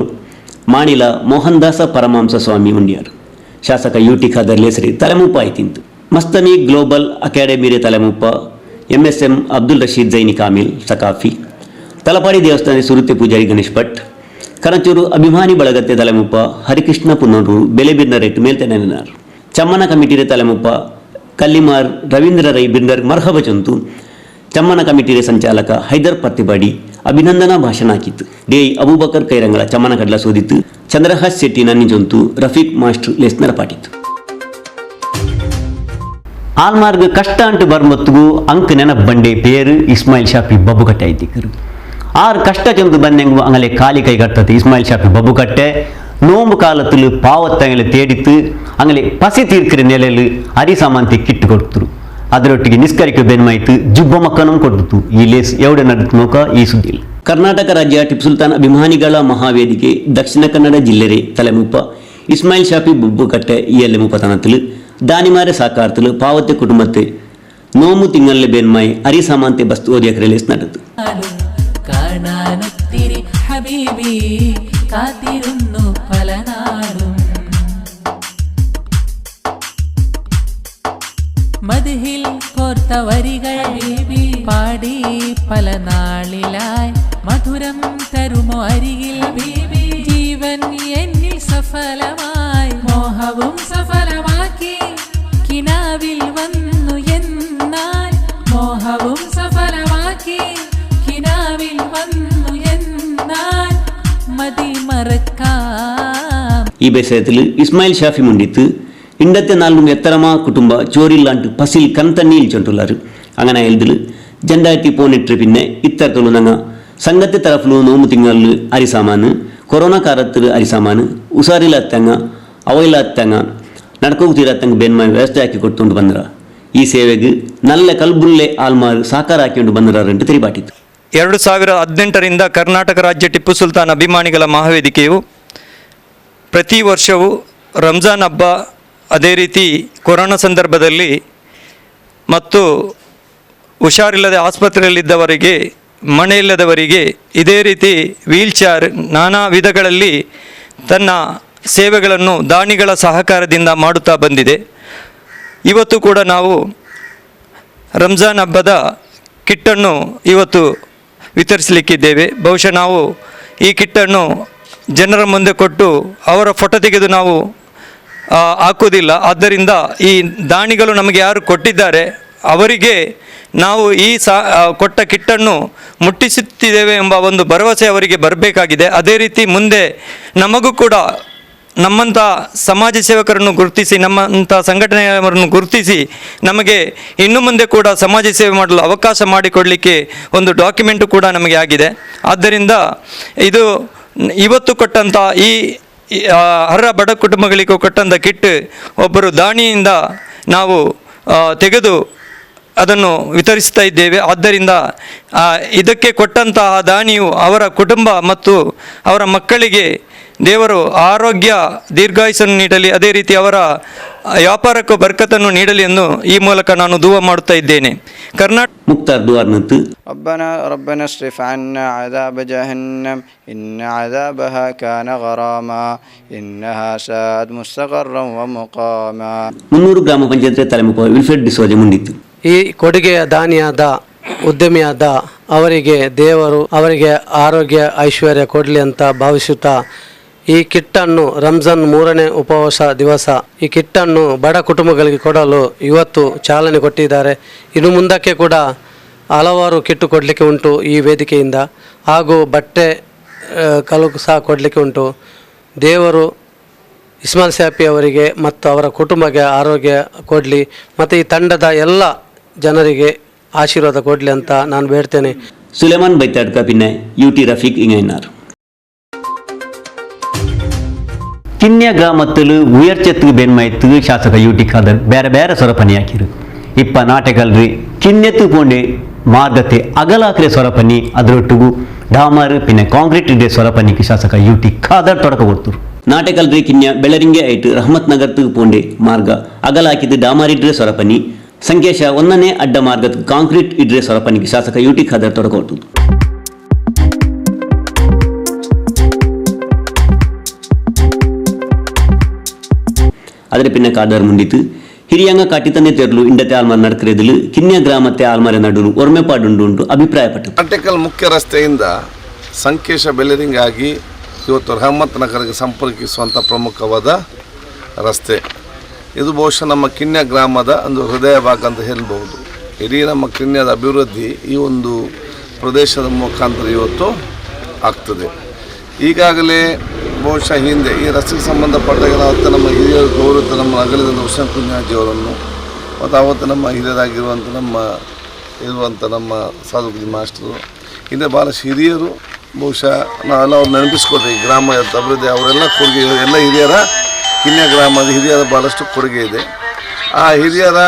ಮಾಣಿಲ ಮೋಹನ್ ದಾಸ ಪರಮಹಂಸ ಸ್ವಾಮಿ ಉಂಡಿಯಾರು, ಶಾಸಕ ಯು ಟಿ ಖಾದರ್ ಲೇಸರಿ ತಲೆಮುಪ್ಪ ಆಯ್ತಿಂತು. ಮಸ್ತಮಿ ಗ್ಲೋಬಲ್ ಅಕಾಡೆಮಿರೆ ತಲೆಮುಪ್ಪ MSM ಅಬ್ದುಲ್ ರಶೀದ್ ಜೈನಿ ಕಾಮಿಲ್ ಸಕಾಫಿ, ತಲಪಾಡಿ ದೇವಸ್ಥಾನ ಸುರುತೆ ಪೂಜಾರಿ ಗಣೇಶ್ ಭಟ್, ಕಣಚೂರು ಅಭಿಮಾನಿ ಬಳಗತ್ತೆ ತಲೆಮುಪ್ಪ ಹರಿಕೃಷ್ಣ ಪುನ್ನೂರು ಬೆಲೆ ಬಿನ್ನ ರೇಟ್ ಮೇಲ್ತೆನೆನಾರು, ಚಮ್ಮನ ಕಮಿಟಿಯ ತಲೆಮುಪ್ಪ ಕಲ್ಲಿಮಾರ್ ರವೀಂದ್ರ ರೈ ಬಿಂದರ್ ಮರ್ಹಬ ಚಂತು ಚಮ್ಮನ ಕಮಿಟಿಯ ಸಂಚಾಲಕ ಹೈದರ್ ಪತ್ತಿಬಾಡಿ ಅಭಿನಂದನಾ ಭಾಷಣ ಹಾಕಿತ್ತು. ಡಿ ಅಬೂಬಕರ್ ಕೈರಂಗಳ ಚಮ್ಮನ ಕಡ್ಲ ಸೋದಿತ್ತು. ಚಂದ್ರಹಾಸ್ ಶೆಟ್ಟಿ ನನ್ನಿ ಜೊಂತು ರಫೀಕ್ ಮಾಸ್ಟರ್ ಲೆಸ್ನರ ಪಾಟಿತ್ತು. ಆಲ್ಮಾರ್ಗ್ ಕಷ್ಟ ಅಂಟು ಬರ್ಮೊತ್ತುಗೂ ಅಂಕ್ ನೆನಪು ಬಂಡೆ ಪೇರು ಇಸ್ಮಾಯಿಲ್ ಶಾಫಿ ಬಬ್ಬುಕಟ್ಟೆ ಐತಿಕ್ಕರು. ಆರು ಕಷ್ಟ ಚಂದು ಬಂದೆಂಗು ಅಂಗಲೆ ಖಾಲಿ ಕೈ ಕಟ್ಟತ್ತೆ ಇಸ್ಮಾಯಿಲ್ ಶಾಫಿ ಬಬ್ಬುಕಟ್ಟೆ ನೋಂಬು ಕಾಲத்தில் ಪಾವತ್ತಂಗಲೆ ತೇಡಿತ್ತು ಅಂಗಲೆ ಪಸಿ ತೀರ್ಕಿರ ನೆಲೆಯಲ್ಲಿ ಅರಿಸಾಮಾಂತಿ ಕಿಟ್ಟು ಕೊಡ್ತರು. ಅದರೊಟ್ಟಿಗೆ ನಿಸ್ಕರಿಕೆ ಬೆನ್ಮಾಯ್ತು ಜುಬ್ಬ ಮಕ್ಕನೂ ಕೊಡ್ತು. ಈ ಲೇಸ್ ಎವಡೆ ನಡೆದು ನೋಕ ಈ ಸುದ್ದಿ. ಕರ್ನಾಟಕ ರಾಜ್ಯ ಟಿಪ್ಪು ಸುಲ್ತಾನ್ ಅಭಿಮಾನಿಗಳ ಮಹಾವೇದಿಕೆ ದಕ್ಷಿಣ ಕನ್ನಡ ಜಿಲ್ಲೆ ತಲೆಮುಪ್ಪ ಇಸ್ಮಾಯಿಲ್ ಶಾಫಿ ಬಬ್ಬುಕಟ್ಟೆ ಈ ಎಲ್ಲೆ ಮುಪ್ಪತನത്തിൽ ದಾನಿಮಾರೆ ಸಾಕಾರ್ತಲು ಪಾವತ್ತೆ ಕುಟುಂಬത്തെ നോമ്പ് തിങ്ങലിലെ ബെന്മായി അരിസാമാന്തെ ബസ്തു ഓതിയ റിലീസ് നടത്തു. കാണാനൊത്തിരി ഹബീബി കാത്തിരുന്നു പല നാളും മദ്ഹിൽ കോർത്ത വരികൾ ഹബീബി പാടി പല നാളിലായി മധുരം തരുമോ അരികിൽ ഹബീബി ജീവൻ എന്നിൽ സഫലമായി മോഹവും സഫലമാക്കി കിനാവിൽ വന്നു എന്നാൽ മോഹവും സഫലമാക്കി കിനാവിൽ വന്നു എന്നാൽ മതി മറക്കാം. ഈ ബേസയത്തിൽ ഇസ്മായിൽ ഷാഫി മുണ്ടിത്ത് ഇണ്ടത്തെ നാലും എത്തരമാ കുടുംബ ചോരില്ലാണ്ട് പസിൽ കൺതണ്ണിയിൽ ചൊണ്ടുള്ളാറ്. അങ്ങനെ ഇതിൽ ജണ്ടാറ്റി പോന്നിട്ട് പിന്നെ ഇത്തരത്തിലുള്ള ഞങ്ങ സംഘത്തെ തരഫിലു നോമ്പ് തിങ്കളിൽ അരിസാമാന് കൊറോണ കാലത്തിൽ അരിസാമാന് ഉസാറില്ലാത്തങ്ങ ಅವೈಲಾತ್ತಂಗ ನಡ್ಕೋಗ್ತಿರತ್ತಂಗ ಬೆನ್ಮಾಯಿ ವ್ಯವಸ್ಥೆ ಹಾಕಿ ಕೊಟ್ಟುಕೊಂಡು ಬಂದ್ರ ಈ ಸೇವೆಗೆ ನಲ್ಲ ಕಲ್ಬುಲ್ಲೆ ಆಲ್ಮಾರು ಸಾಕಾರ ಹಾಕಿಕೊಂಡು ಬಂದರಂಟು ತಿರುಪಾಟಿತ್ತು. 2018ರಿಂದ ಕರ್ನಾಟಕ ರಾಜ್ಯ ಟಿಪ್ಪು ಸುಲ್ತಾನ್ ಅಭಿಮಾನಿಗಳ ಮಹಾವೇದಿಕೆಯು ಪ್ರತಿ ವರ್ಷವೂ ರಂಜಾನ್ ಹಬ್ಬ ಅದೇ ರೀತಿ ಕೊರೋನಾ ಸಂದರ್ಭದಲ್ಲಿ ಮತ್ತು ಹುಷಾರಿಲ್ಲದೆ ಆಸ್ಪತ್ರೆಯಲ್ಲಿದ್ದವರಿಗೆ ಮನೆಯಿಲ್ಲದವರಿಗೆ ಇದೇ ರೀತಿ ವೀಲ್ ಚೇರ್ ನಾನಾ ವಿಧಗಳಲ್ಲಿ ತನ್ನ ಸೇವೆಗಳನ್ನು ದಾನಿಗಳ ಸಹಕಾರದಿಂದ ಮಾಡುತ್ತಾ ಬಂದಿದೆ. ಇವತ್ತು ಕೂಡ ನಾವು ರಂಜಾನ್ ಹಬ್ಬದ ಕಿಟ್ಟನ್ನು ಇವತ್ತು ವಿತರಿಸಲಿಕ್ಕಿದ್ದೇವೆ. ಬಹುಶಃ ನಾವು ಈ ಕಿಟ್ಟನ್ನು ಜನರ ಮುಂದೆ ಕೊಟ್ಟು ಅವರ ಫೋಟೋ ತೆಗೆದು ನಾವು ಹಾಕುವುದಿಲ್ಲ. ಆದ್ದರಿಂದ ಈ ದಾನಿಗಳು ನಮಗೆ ಯಾರು ಕೊಟ್ಟಿದ್ದಾರೆ ಅವರಿಗೆ ನಾವು ಈ ಕೊಟ್ಟ ಕಿಟ್ಟನ್ನು ಮುಟ್ಟಿಸುತ್ತಿದ್ದೇವೆ ಎಂಬ ಒಂದು ಭರವಸೆ ಅವರಿಗೆ ಬರಬೇಕಾಗಿದೆ. ಅದೇ ರೀತಿ ಮುಂದೆ ನಮಗೂ ಕೂಡ ನಮ್ಮಂಥ ಸಮಾಜ ಸೇವಕರನ್ನು ಗುರುತಿಸಿ ನಮ್ಮಂಥ ಸಂಘಟನೆಯವರನ್ನು ಗುರುತಿಸಿ ನಮಗೆ ಇನ್ನು ಮುಂದೆ ಕೂಡ ಸಮಾಜ ಸೇವೆ ಮಾಡಲು ಅವಕಾಶ ಮಾಡಿಕೊಡಲಿಕ್ಕೆ ಒಂದು ಡಾಕ್ಯುಮೆಂಟು ಕೂಡ ನಮಗೆ ಆಗಿದೆ. ಆದ್ದರಿಂದ ಇದು ಇವತ್ತು ಕೊಟ್ಟಂಥ ಈ ಅರ್ಹ ಬಡ ಕುಟುಂಬಗಳಿಗೂ ಕೊಟ್ಟಂಥ ಕಿಟ್ ಒಬ್ಬರು ದಾನಿಯಿಂದ ನಾವು ತೆಗೆದು ಅದನ್ನು ವಿತರಿಸ್ತಾ ಇದ್ದೇವೆ. ಆದ್ದರಿಂದ ಇದಕ್ಕೆ ಕೊಟ್ಟಂತಹ ದಾನಿಯು ಅವರ ಕುಟುಂಬ ಮತ್ತು ಅವರ ಮಕ್ಕಳಿಗೆ ದೇವರು ಆರೋಗ್ಯ ದೀರ್ಘಾಯುಸ್ಸನ್ನು ನೀಡಲಿ, ಅದೇ ರೀತಿ ಅವರ ವ್ಯಾಪಾರಕ್ಕೂ ಬರ್ಕತನ್ನು ನೀಡಲಿ ಎಂದು ಈ ಮೂಲಕ ನಾನು ದುವಾ ಮಾಡುತ್ತಾ ಇದ್ದೇನೆ. ಕರ್ನಾಟಕ ಮುಕ್ತಾರ್ ದುವಾರ್ನತ್ತು ربنا اصرف عنا عذاب جهنم إن عذابها كان غراما إنها ساءت مستقرا ومقاما. 300 ಗ್ರಾಮ ಪಂಚಾಯತ್ ತಲೆಮುಖ ವಿಲ್ಫ್ರೆಡ್ ಡಿಸೋಜ ಮುಂದಿತ್ತು. ಈ ಕೊಡುಗೆಯ ದಾನಿಯಾದ ಉದ್ಯಮಿಯಾದ ಅವರಿಗೆ ದೇವರು ಅವರಿಗೆ ಆರೋಗ್ಯ ಐಶ್ವರ್ಯ ಕೊಡಲಿ ಅಂತ ಭಾವಿಸುತ್ತಾ ಈ ಕಿಟ್ಟನ್ನು ರಂಜಾನ್ 3ನೇ ಉಪವಾಸ ದಿವಸ ಈ ಕಿಟ್ಟನ್ನು ಬಡ ಕುಟುಂಬಗಳಿಗೆ ಕೊಡಲು ಇವತ್ತು ಚಾಲನೆ ಕೊಟ್ಟಿದ್ದಾರೆ. ಇನ್ನು ಮುಂದಕ್ಕೆ ಕೂಡ ಹಲವಾರು ಕಿಟ್ಟು ಕೊಡಲಿಕ್ಕೆ ಉಂಟು ಈ ವೇದಿಕೆಯಿಂದ. ಹಾಗೂ ಬಟ್ಟೆ ಕಲು ಸಹ ಕೊಡಲಿಕ್ಕೆ ಉಂಟು. ದೇವರು ಇಸ್ಮಾಯಿಲ್ ಶಾಫಿ ಅವರಿಗೆ ಮತ್ತು ಅವರ ಕುಟುಂಬಕ್ಕೆ ಆರೋಗ್ಯ ಕೊಡಲಿ ಮತ್ತು ಈ ತಂಡದ ಎಲ್ಲ ಜನರಿಗೆ ಆಶೀರ್ವಾದ ಕೊಡಲಿ ಅಂತ ನಾನು ಬೇಡ್ತೇನೆ. ಸುಲೇಮಾನ್ ಬೈತಾಡ್ಕ പിന്നെ ಯುಟಿ ರಫೀಕ್ ಇಂಗೈನಾರ್ ಕಿನ್ಯ ಗ್ರಾಮത്തിൽ ഉയർച്ചെത്തുക ಬೆನ್ಮಾಯ್ತು ಶಾಸಕ ಯುಟಿ ಖಾದರ್ ಬೇರೆ ಬೇರೆ ಸ್ವರಪನಿ ಹಾಕಿರು. ಇಪ್ಪ ನಾಟಕಲ್ರಿ ಕಿನ್ನೆತ್ತು ಪೋಂಡೆ ಮಾರ್ಗತೆ ಅಗಲಾಕ್ರೆ ಸ್ವರಪನಿ ಅದರೊಟ್ಟಿಗೂ ಡಾಮರ್ പിന്നെ ಕಾಂಕ್ರೀಟ್ ಇಡ್ಡೆ ಸ್ವರಪನಿಗೆ ಶಾಸಕ ಯುಟಿ ಖಾದರ್ ತೊಡಕ ಕೊಡ್ತರು. ನಾಟಕಲ್ರಿ ಕಿನ್ಯ ಬೆಳರಿಂಗೆ ಐಟು ರಹಮತ್ ನಗರ್ತು ಪೋಂಡೆ ಮಾರ್ಗ ಅಗಲಾಕಿದ್ದು ಡಾಮರ್ ಇಡ್ರೆ ಸ್ವರಪನಿ ಸಂಕೇಶ 1ನೇ ಅಡ್ಡ ಮಾರ್ಗದ ಕಾಂಕ್ರೀಟ್ ಇಡ್ರೆ ಸ್ವರಪನಿಗೆ ಶಾಸಕ ಯುಟಿ ಖಾದರ್ ತೊಡಕ ಕೊಡ್ತರು. ಅದರ ಪಿನ್ನ ಕಾದರ್ ಮುಂಡಿತು ಹಿರಿಯಂಗ ಕಾಟಿತಂದೆ ತೆರಲು ಇಂಡತೆ ಆಲ್ಮಾರ್ ನಡ್ಕರೆದಲು ಕಿನ್ಯ ಗ್ರಾಮത്തെ ಆಲ್ಮಾರ ನಡುಲು ಒರ್ಮೆಪಾಡುಂಡು ಅಭಿಪ್ರಾಯಪಟ್ಟರು. ಆರ್ಟಿಕಲ್ ಮುಖ್ಯ ರಸ್ತೆಯಿಂದ ಸಂಕೇಶ ಬೆಲೆರಿಂಗ್ ಆಗಿ ಇವತ್ತು ರಹಮತ್ ನಗರಕ್ಕೆ ಸಂಪರ್ಕಿಸುವಂಥ ಪ್ರಮುಖವಾದ ರಸ್ತೆ. ಇದು ಬಹುಶಃ ನಮ್ಮ ಕಿನ್ಯ ಗ್ರಾಮದ ಒಂದು ಹೃದಯ ಭಾಗ ಅಂತ ಹೇಳ್ಬೋದು. ಇಡೀ ನಮ್ಮ ಕಿನ್ಯದ ಅಭಿವೃದ್ಧಿ ಈ ಒಂದು ಪ್ರದೇಶದ ಮುಖಾಂತರ ಇವತ್ತು ಆಗ್ತದೆ. ಈಗಾಗಲೇ ಬಹುಶಃ ಹಿಂದೆ ಈ ರಸ್ತೆಗೆ ಸಂಬಂಧಪಟ್ಟಾಗ ಅವತ್ತು ನಮ್ಮ ಹಿರಿಯರು ಗೌರವ ನಮ್ಮ ಅಗಲಿದ ಹುಸೇನ್ ಕುಂಜಾಜಿಯವರನ್ನು ಮತ್ತು ಅವತ್ತು ನಮ್ಮ ಹಿರಿಯರಾಗಿರುವಂಥ ನಮ್ಮ ಸಾಧುಗುಜಿ ಮಾಸ್ಟರು ಹಿಂದೆ ಭಾಳಷ್ಟು ಹಿರಿಯರು ಬಹುಶಃ ನಾವೆಲ್ಲ ಅವ್ರು ನೆನಪಿಸ್ಕೊಳ್ತೀವಿ. ಗ್ರಾಮ ಅಭಿವೃದ್ಧಿ ಅವರೆಲ್ಲ ಕೊಡುಗೆ, ಎಲ್ಲ ಹಿರಿಯರ ಕಿನ್ಯ ಗ್ರಾಮದ ಹಿರಿಯರ ಭಾಳಷ್ಟು ಕೊಡುಗೆ ಇದೆ. ಆ ಹಿರಿಯರ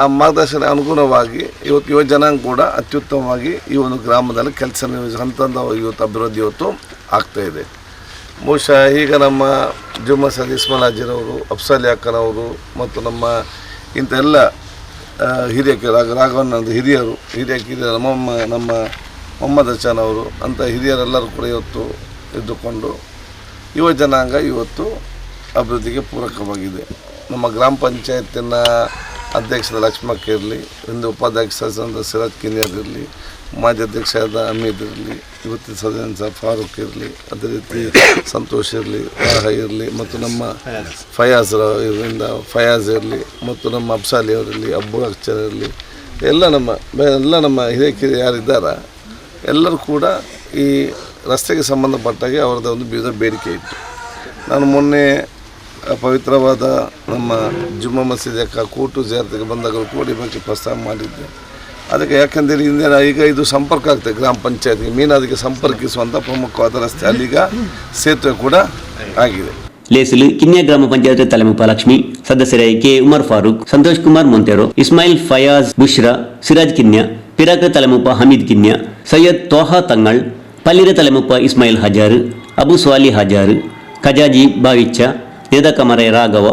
ಆ ಮಾರ್ಗದರ್ಶನ ಅನುಗುಣವಾಗಿ ಇವತ್ತು ಯುವ ಜನಾಂಗ ಕೂಡ ಅತ್ಯುತ್ತಮವಾಗಿ ಈ ಒಂದು ಗ್ರಾಮದಲ್ಲಿ ಕೆಲಸ ನಿರ್ವಹಿಸುವಂಥ ಇವತ್ತು ಅಭಿವೃದ್ಧಿ ಇವತ್ತು ಆಗ್ತಾಯಿದೆ. ಬಹುಶಃ ಈಗ ನಮ್ಮ ಜುಮ್ಮಾ ಸದ್ ಇಸ್ಮಾಲ್ ಹಾಜಿರವರು, ಅಫ್ಸಾಲಿ ಅಕ್ಕನವರು ಮತ್ತು ನಮ್ಮ ಇಂಥ ಎಲ್ಲ ಹಿರಿಯ ರಾಘವನ್ನ ಹಿರಿಯ ನಮ್ಮ ಮೊಹಮ್ಮದ್ ಹಸನ್ ಅವರು ಅಂಥ ಹಿರಿಯರೆಲ್ಲರೂ ಕೂಡ ಇವತ್ತು ಇದ್ದುಕೊಂಡು ಯುವ ಜನಾಂಗ ಇವತ್ತು ಅಭಿವೃದ್ಧಿಗೆ ಪೂರಕವಾಗಿದೆ. ನಮ್ಮ ಗ್ರಾಮ ಪಂಚಾಯತಿನ ಅಧ್ಯಕ್ಷದ ಲಕ್ಷ್ಮಕ್ಕ ಇರಲಿ, ಒಂದು ಉಪಾಧ್ಯಕ್ಷರಾದ ಸಿರಾಜ್ ಕಿನಿಯರ್ ಇರಲಿ, ಮಾಜಿ ಅಧ್ಯಕ್ಷರಾದ ಅಮೀದ್ ಇರಲಿ, ಇವತ್ತಿನ ಸದಸ್ಯ ಫಾರೂಕ್ ಇರಲಿ, ಅದೇ ರೀತಿ ಸಂತೋಷ್ ಇರಲಿ, ವಾಹ ಇರಲಿ, ಮತ್ತು ನಮ್ಮ ಫಯಾಜ್ ಇರಲಿ, ಮತ್ತು ನಮ್ಮ ಅಬ್ಸಾಲಿ ಅವರಿರಲಿ, ಅಬ್ಬುಲ್ ಅಖ್ತರ್ ಇರಲಿ, ಎಲ್ಲ ನಮ್ಮ ಹಿರಿಯ ಯಾರಿದ್ದಾರ ಎಲ್ಲರೂ ಕೂಡ ಈ ರಸ್ತೆಗೆ ಸಂಬಂಧಪಟ್ಟಾಗೆ ಅವರದ್ದು ಒಂದು ವಿವಿಧ ಬೇಡಿಕೆ ಇತ್ತು. ನಾನು ಮೊನ್ನೆ ಪವಿತ್ರವಾದ ನಮ್ಮ ಜುಮ್ಮಾ ಮಸೀದಿಯ ಕೂಟು ಜಾತ್ರೆಗೆ ಬಂದಾಗ ಕೂಡಿ ಬಗ್ಗೆ ಪ್ರಸ್ತಾವ ಮಾಡಿದ್ದೆ. ಅದಕ್ಕೆ ಯಾಕೆಂದರೆ ಹಿಂದಿನ ಈಗ ಇದು ಸಂಪರ್ಕ ಆಗ್ತದೆ ಗ್ರಾಮ ಪಂಚಾಯತ್ಗೆ, ಮೀನಾದಿಗೆ ಸಂಪರ್ಕಿಸುವಂಥ ಪ್ರಮುಖವಾದ ರಸ್ತೆ, ಅಲ್ಲಿಗ ಸೇತುವೆ ಕೂಡ ಆಗಿದೆ. ಲೇಸಲು ಕಿನ್ಯ ಗ್ರಾಮ ಪಂಚಾಯತ್ ತಲೆಮುಪ ಲಕ್ಷ್ಮಿ, ಸದಸ್ಯರೇ ಕೆ ಉಮರ್ ಫಾರೂಕ್, ಸಂತೋಷ್ ಕುಮಾರ್ ಮೊಂತೆರೋ, ಇಸ್ಮಾಯಿಲ್ ಫಯಾಜ್ ಬುಷ್ರಾ, ಸಿರಾಜ್ ಕಿನ್ಯ, ಪಿರಾಕ ತಲೆಮುಪ ಹಮೀದ್ ಕಿನ್ಯ, ಸೈಯದ್ ತೋಹಾ ತಂಗಳ್, ಪಲ್ಲಿರ ತಲೆಮುಪ ಇಸ್ಮಾಯಿಲ್ ಹಜಾರ್, ಅಬು ಸ್ವಾಲಿ ಹಜಾರ್, ಖಜಾಜಿ ಬಾವಿಚ್ಚ, ನೇದಕಮರೆ ರಾಘವ,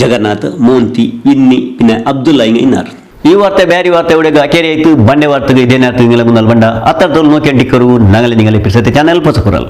ಜಗನ್ನಾಥ್, ಮೋಂತಿ, ವಿನ್ನಿ, പിന്നെ ಅಬ್ದುಲ್ಲಾ ಇನ್ನಾರ್. ಈ ವಾರ್ತೆ ಬೇರೆ ವಾರ್ತೆ ಉಡೆಗ ಅಕೇರಿ ಆಯ್ತು ಬಂಡೆ ವಾರ್ತೆಗೆ ಇದೇನಾಯ್ತು ನಿಂಗಲ ಮುಂದಲ್ ಬಂಡ ಅತ್ತರದೋಲ್ ನೋಕೆಂಡಿಕ್ಕರು ನಗಲೆ ನಿಂಗಲೆ ಪಿಸತೆ ಚಾನೆಲ್ ಪೊಸಕುರಲ್.